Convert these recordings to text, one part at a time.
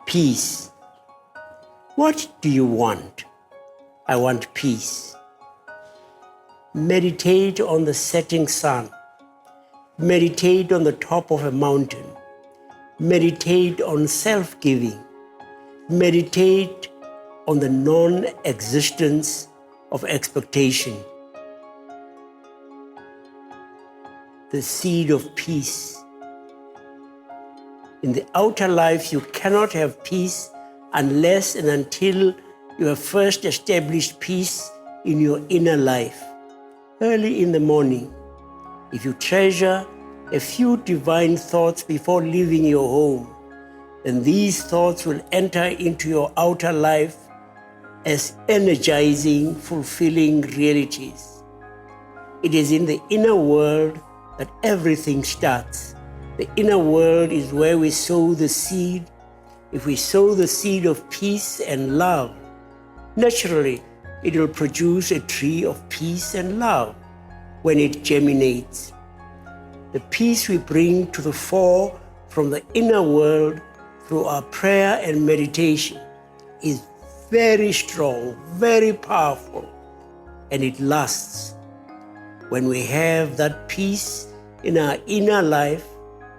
Peace. What do you want? I want peace. Meditate on the setting sun. Meditate on the top of a mountain. Meditate on self-giving. Meditate on the non-existence of expectation. The seed of peace. In the outer life, you cannot have peace unless and until you have first established peace in your inner life. Early in the morning, if you treasure a few divine thoughts before leaving your home, then these thoughts will enter into your outer life as energizing, fulfilling realities. It is in the inner world that everything starts. The inner world is where we sow the seed. If we sow the seed of peace and love, naturally it will produce a tree of peace and love when it germinates. The peace we bring to the fore from the inner world through our prayer and meditation is very strong, very powerful, and it lasts. When we have that peace in our inner life,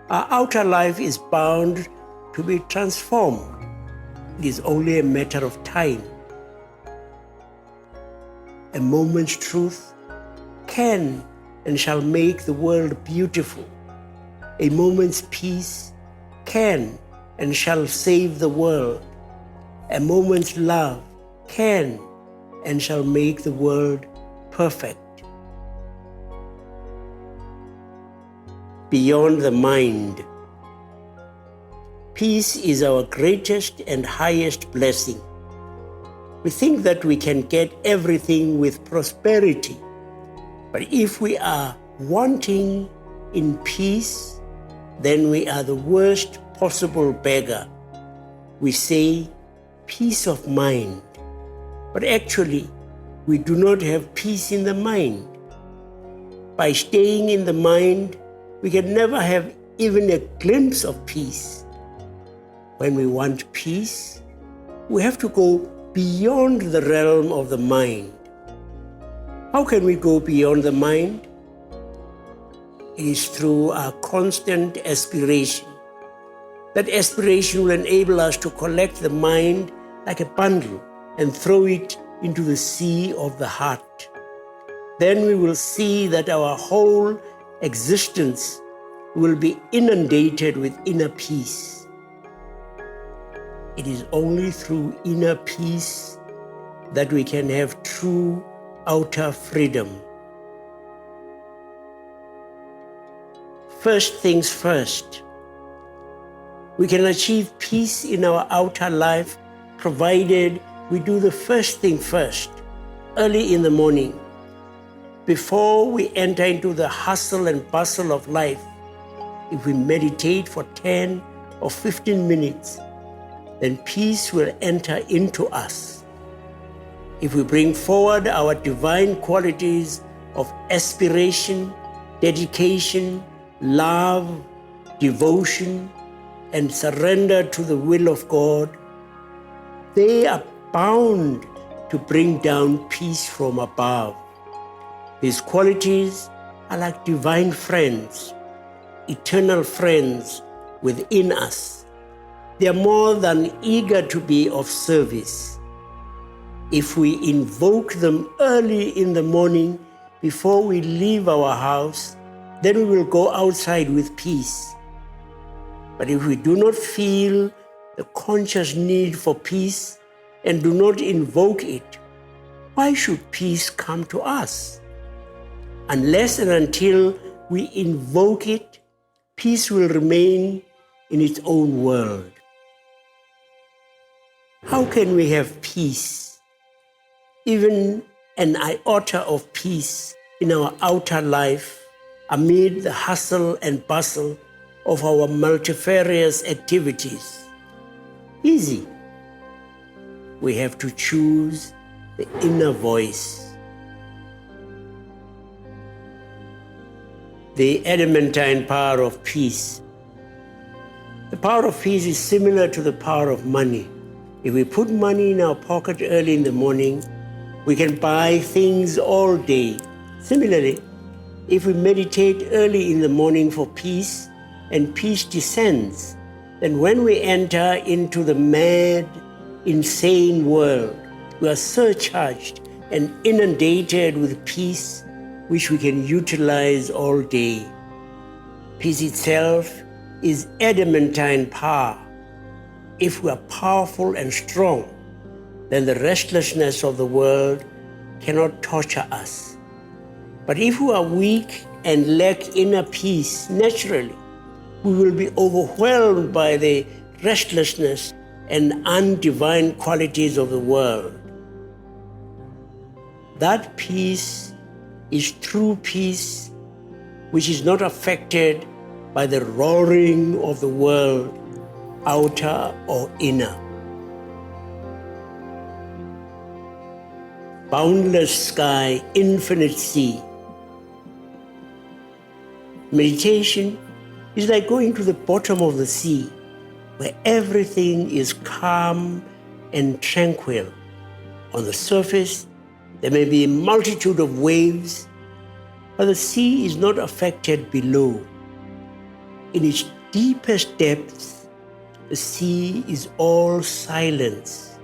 our outer life is bound to be transformed. It is only a matter of time. A moment's truth can and shall make the world beautiful. A moment's peace can and shall save the world. A moment's love can and shall make the world perfect. Beyond the mind. Peace is our greatest and highest blessing. We think that we can get everything with prosperity, but if we are wanting in peace, then we are the worst possible beggar. We say peace of mind, but actually we do not have peace in the mind. By staying in the mind, we can never have even a glimpse of peace. When we want peace, we have to go beyond the realm of the mind. How can we go beyond the mind? It is through our constant aspiration. That aspiration will enable us to collect the mind like a bundle and throw it into the sea of the heart. Then we will see that our whole existence will be inundated with inner peace. It is only through inner peace that we can have true outer freedom. First things first. We can achieve peace in our outer life provided we do the first thing first, early in the morning. Before we enter into the hustle and bustle of life, if we meditate for 10 or 15 minutes, then peace will enter into us. If we bring forward our divine qualities of aspiration, dedication, love, devotion, and surrender to the will of God, they are bound to bring down peace from above. These qualities are like divine friends, eternal friends within us. They are more than eager to be of service. If we invoke them early in the morning before we leave our house, then we will go outside with peace. But if we do not feel the conscious need for peace and do not invoke it, why should peace come to us? Unless and until we invoke it, peace will remain in its own world. How can we have peace, even an iota of peace in our outer life amid the hustle and bustle of our multifarious activities? Easy. We have to choose the inner voice. The adamantine power of peace. The power of peace is similar to the power of money. If we put money in our pocket early in the morning, we can buy things all day. Similarly, if we meditate early in the morning for peace and peace descends, then when we enter into the mad, insane world, we are surcharged and inundated with peace, which we can utilize all day. Peace itself is adamantine power. If we are powerful and strong, then the restlessness of the world cannot torture us. But if we are weak and lack inner peace, naturally, we will be overwhelmed by the restlessness and undivine qualities of the world. That peace is true peace, which is not affected by the roaring of the world, outer or inner. Boundless sky, infinite sea. Meditation is like going to the bottom of the sea, where everything is calm and tranquil. On the surface, there may be a multitude of waves, but the sea is not affected below. In its deepest depths, the sea is all silence.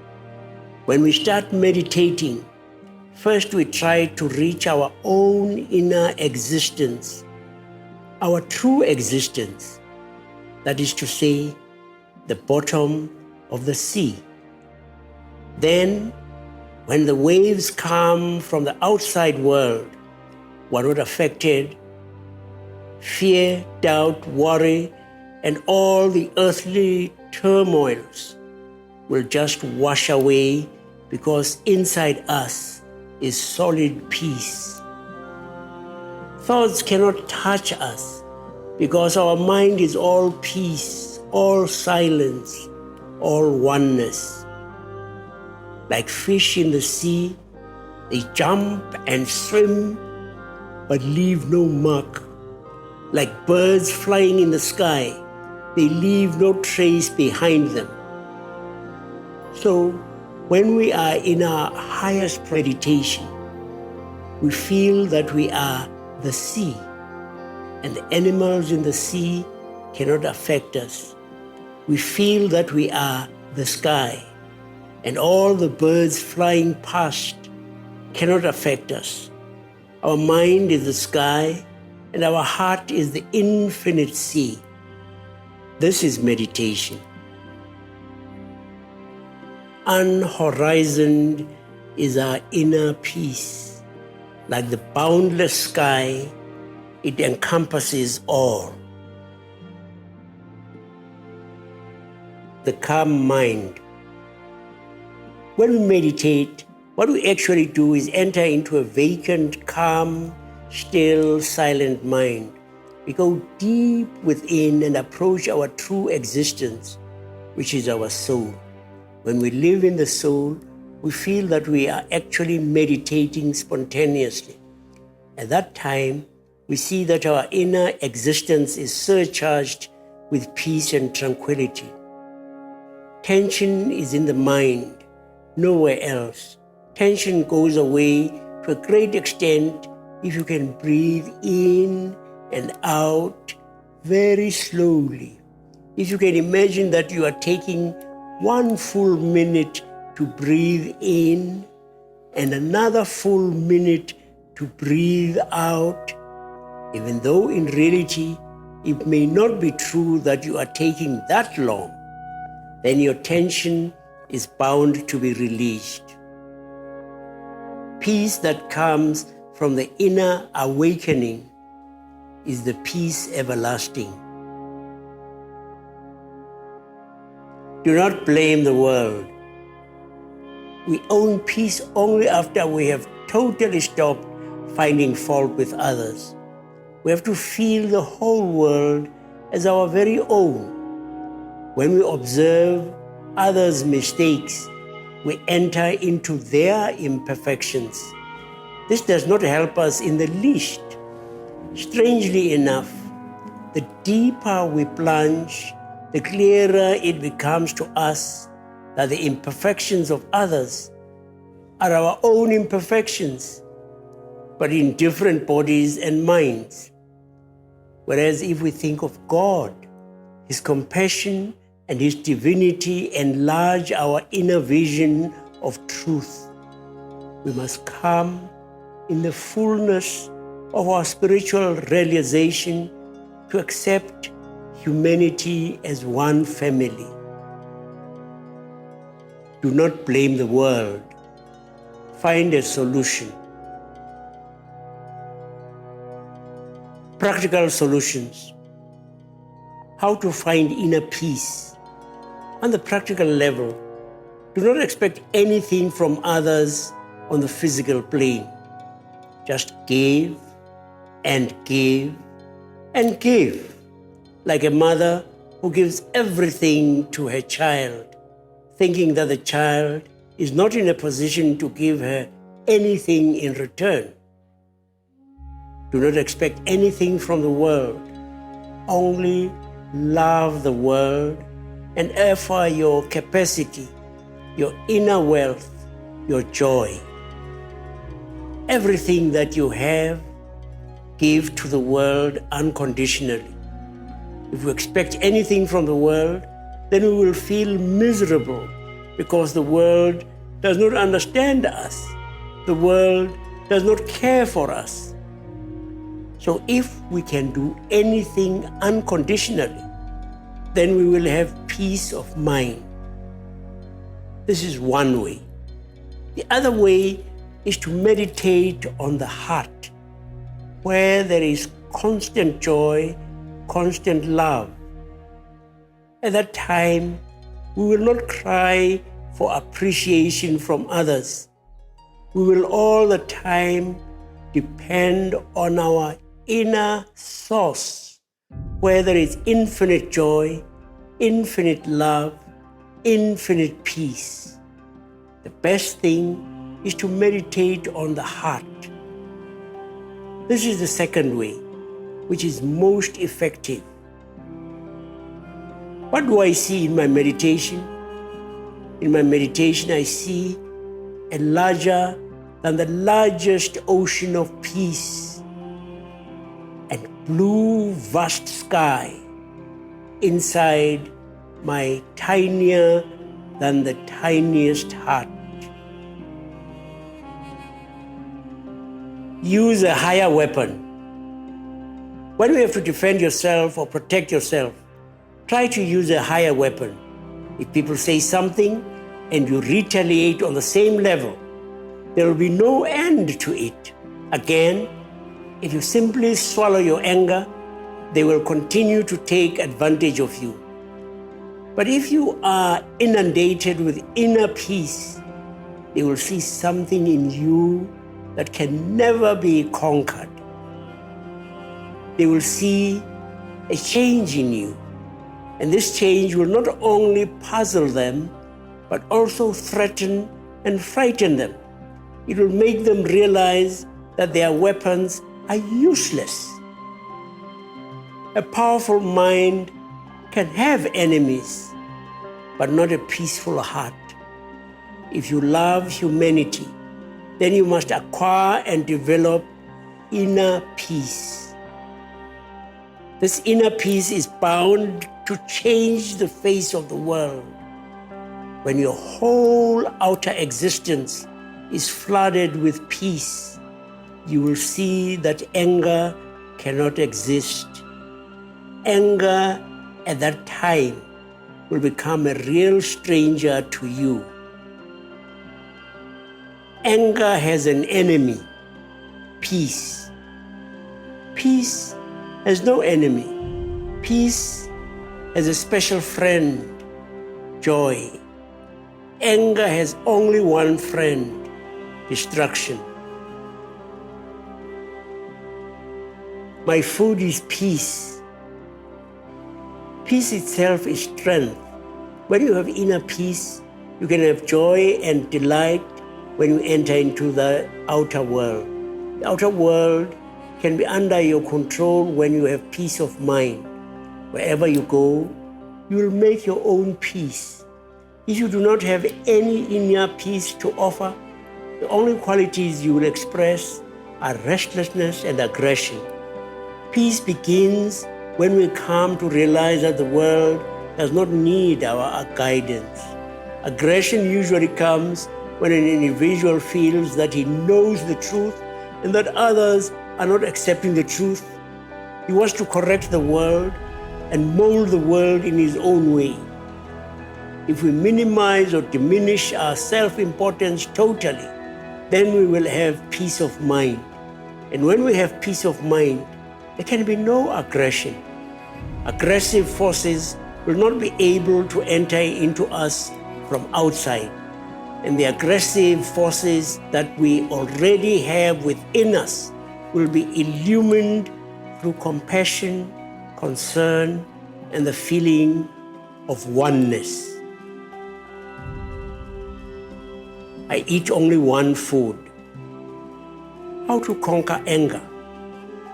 When we start meditating, first we try to reach our own inner existence, our true existence, that is to say, the bottom of the sea. Then, when the waves come from the outside world, we are not affected. Fear, doubt, worry, and all the earthly turmoils will just wash away because inside us is solid peace. Thoughts cannot touch us because our mind is all peace, all silence, all oneness. Like fish in the sea, they jump and swim but leave no mark. Like birds flying in the sky, they leave no trace behind them. So, when we are in our highest meditation, we feel that we are the sea, and the animals in the sea cannot affect us. We feel that we are the sky, and all the birds flying past cannot affect us. Our mind is the sky, and our heart is the infinite sea. This is meditation. Unhorizoned is our inner peace. Like the boundless sky, it encompasses all. The calm mind. When we meditate, what we actually do is enter into a vacant, calm, still, silent mind. We go deep within and approach our true existence, which is our soul. When we live in the soul, we feel that we are actually meditating spontaneously. At that time, we see that our inner existence is surcharged with peace and tranquility. Tension is in the mind, nowhere else. Tension goes away to a great extent if you can breathe in and out very slowly. If you can imagine that you are taking 1 full minute to breathe in and another full minute to breathe out, even though in reality it may not be true that you are taking that long, then your tension is bound to be released. Peace that comes from the inner awakening is the peace everlasting. Do not blame the world. We own peace only after we have totally stopped finding fault with others. We have to feel the whole world as our very own. When we observe others' mistakes, we enter into their imperfections. This does not help us in the least. Strangely enough, the deeper we plunge, the clearer it becomes to us that the imperfections of others are our own imperfections, but in different bodies and minds. Whereas if we think of God, His compassion and His divinity enlarge our inner vision of truth, we must come in the fullness of our spiritual realization to accept humanity as one family. Do not blame the world. Find a solution. Practical solutions. How to find inner peace. On the practical level, do not expect anything from others on the physical plane. Just give and give and give, like a mother who gives everything to her child, thinking that the child is not in a position to give her anything in return. Do not expect anything from the world. Only love the world and offer your capacity, your inner wealth, your joy. Everything that you have, give to the world unconditionally. If we expect anything from the world, then we will feel miserable because the world does not understand us. The world does not care for us. So if we can do anything unconditionally, then we will have peace of mind. This is one way. The other way is to meditate on the heart, where there is constant joy, constant love. At that time, we will not cry for appreciation from others. We will all the time depend on our inner source, where there is infinite joy, infinite love, infinite peace. The best thing is to meditate on the heart. This is the second way, which is most effective. What do I see in my meditation? In my meditation, I see a larger than the largest ocean of peace and blue, vast sky inside my tinier than the tiniest heart. Use a higher weapon. When you have to defend yourself or protect yourself, try to use a higher weapon. If people say something and you retaliate on the same level, there will be no end to it. Again, if you simply swallow your anger, they will continue to take advantage of you. But if you are inundated with inner peace, they will see something in you that can never be conquered. They will see a change in you. And this change will not only puzzle them, but also threaten and frighten them. It will make them realize that their weapons are useless. A powerful mind can have enemies, but not a peaceful heart. If you love humanity, then you must acquire and develop inner peace. This inner peace is bound to change the face of the world. When your whole outer existence is flooded with peace, you will see that anger cannot exist. Anger at that time will become a real stranger to you. Anger has an enemy, peace. Peace has no enemy. Peace has a special friend, joy. Anger has only one friend, destruction. My food is peace. Peace itself is strength. When you have inner peace, you can have joy and delight when you enter into the outer world. The outer world can be under your control when you have peace of mind. Wherever you go, you will make your own peace. If you do not have any inner peace to offer, the only qualities you will express are restlessness and aggression. Peace begins when we come to realize that the world does not need our guidance. Aggression usually comes when an individual feels that he knows the truth and that others are not accepting the truth. He wants to correct the world and mold the world in his own way. If we minimize or diminish our self-importance totally, then we will have peace of mind. And when we have peace of mind, there can be no aggression. Aggressive forces will not be able to enter into us from outside. And the aggressive forces that we already have within us will be illumined through compassion, concern, and the feeling of oneness. I eat only one food. How to conquer anger.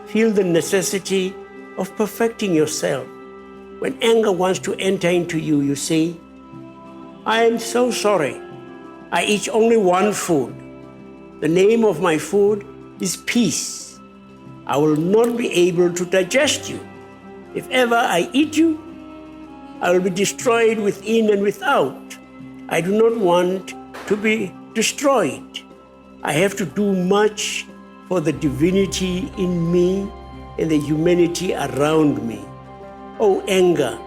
Feel the necessity of perfecting yourself. When anger wants to enter into you, you say, I am so sorry. I eat only one food. The name of my food is peace. I will not be able to digest you. If ever I eat you, I will be destroyed within and without. I do not want to be destroyed. I have to do much for the divinity in me and the humanity around me. Oh, anger,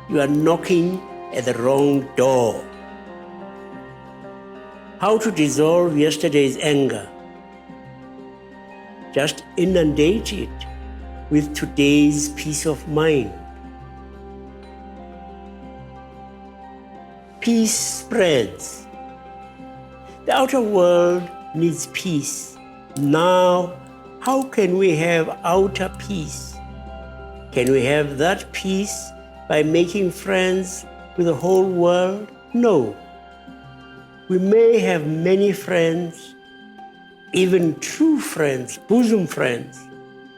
you are knocking at the wrong door. How to dissolve yesterday's anger? Just inundate it with today's peace of mind. Peace spreads. The outer world needs peace. Now, how can we have outer peace? Can we have that peace by making friends with the whole world? No. We may have many friends, even true friends, bosom friends,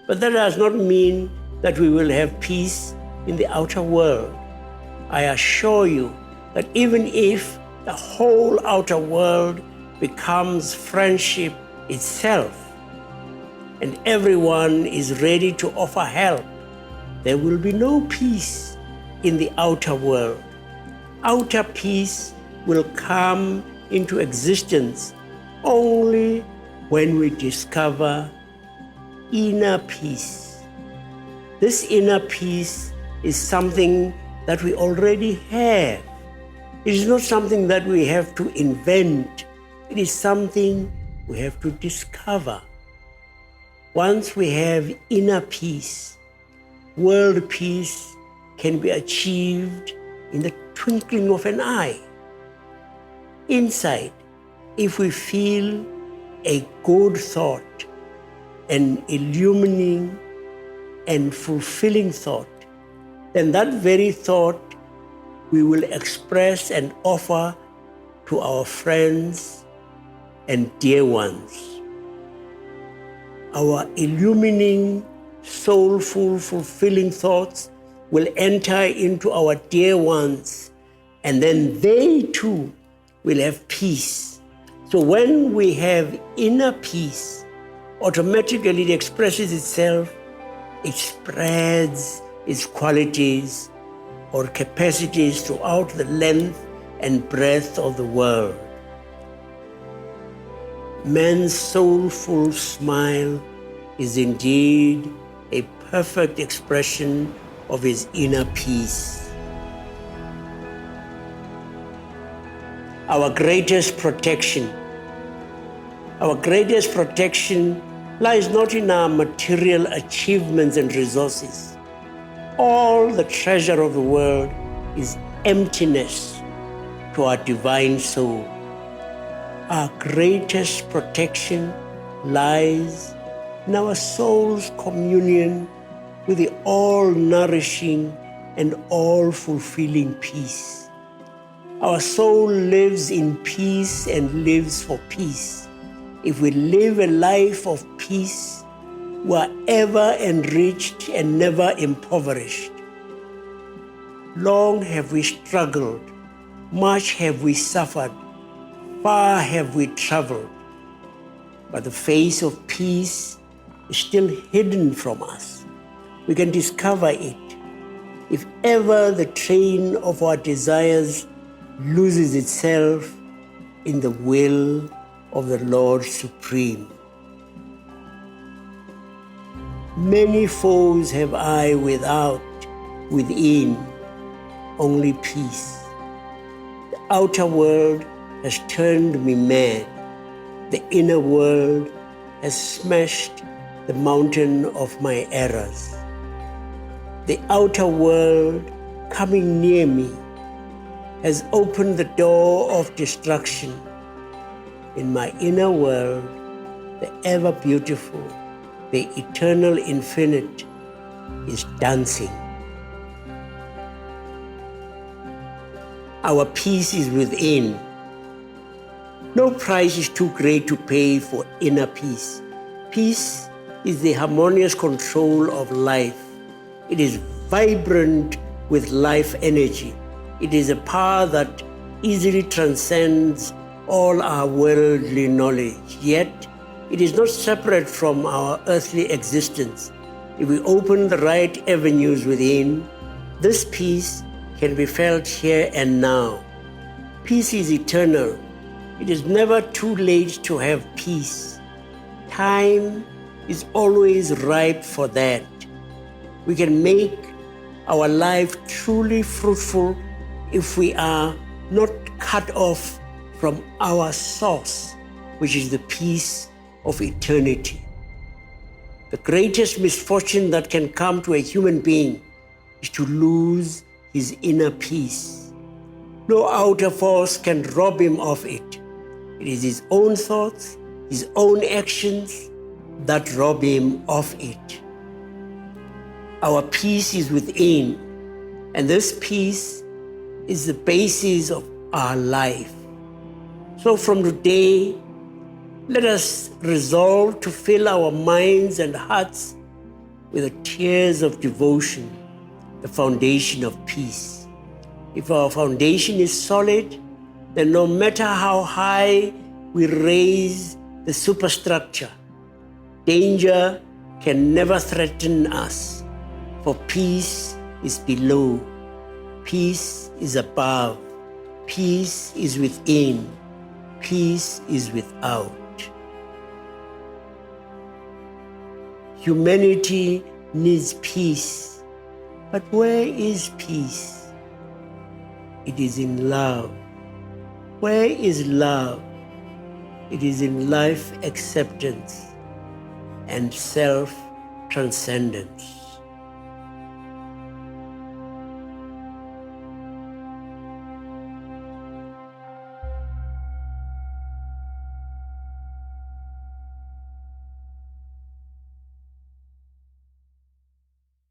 but that does not mean that we will have peace in the outer world. I assure you that even if the whole outer world becomes friendship itself, and everyone is ready to offer help, there will be no peace in the outer world. Outer peace will come into existence only when we discover inner peace. This inner peace is something that we already have. It is not something that we have to invent. It is something we have to discover. Once we have inner peace, world peace can be achieved in the twinkling of an eye. Inside, if we feel a good thought, an illumining and fulfilling thought, then that very thought we will express and offer to our friends and dear ones. Our illumining, soulful, fulfilling thoughts will enter into our dear ones, and then they too will have peace. So when we have inner peace, automatically it expresses itself, it spreads its qualities or capacities throughout the length and breadth of the world. Man's soulful smile is indeed a perfect expression of his inner peace. Our greatest protection lies not in our material achievements and resources. All the treasure of the world is emptiness to our divine soul. Our greatest protection lies in our soul's communion with the all-nourishing and all-fulfilling peace. Our soul lives in peace and lives for peace. If we live a life of peace, we are ever enriched and never impoverished. Long have we struggled, much have we suffered, far have we traveled, but the face of peace is still hidden from us. We can discover it if ever the train of our desires loses itself in the will of the Lord Supreme. Many foes have I without, within, only peace. The outer world has turned me mad. The inner world has smashed the mountain of my errors. The outer world coming near me has opened the door of destruction. In my inner world, the ever beautiful, the eternal infinite is dancing. Our peace is within. No price is too great to pay for inner peace. Peace is the harmonious control of life. It is vibrant with life energy. It is a power that easily transcends all our worldly knowledge. Yet, it is not separate from our earthly existence. If we open the right avenues within, this peace can be felt here and now. Peace is eternal. It is never too late to have peace. Time is always ripe for that. We can make our life truly fruitful if we are not cut off from our source, which is the peace of eternity. The greatest misfortune that can come to a human being is to lose his inner peace. No outer force can rob him of it. It is his own thoughts, his own actions that rob him of it. Our peace is within, and this peace is the basis of our life. So from today, let us resolve to fill our minds and hearts with the tears of devotion, the foundation of peace. If our foundation is solid, then no matter how high we raise the superstructure, danger can never threaten us, for peace is below, peace is above, peace is within, peace is without. Humanity needs peace, but where is peace? It is in love. Where is love? It is in life acceptance and self-transcendence.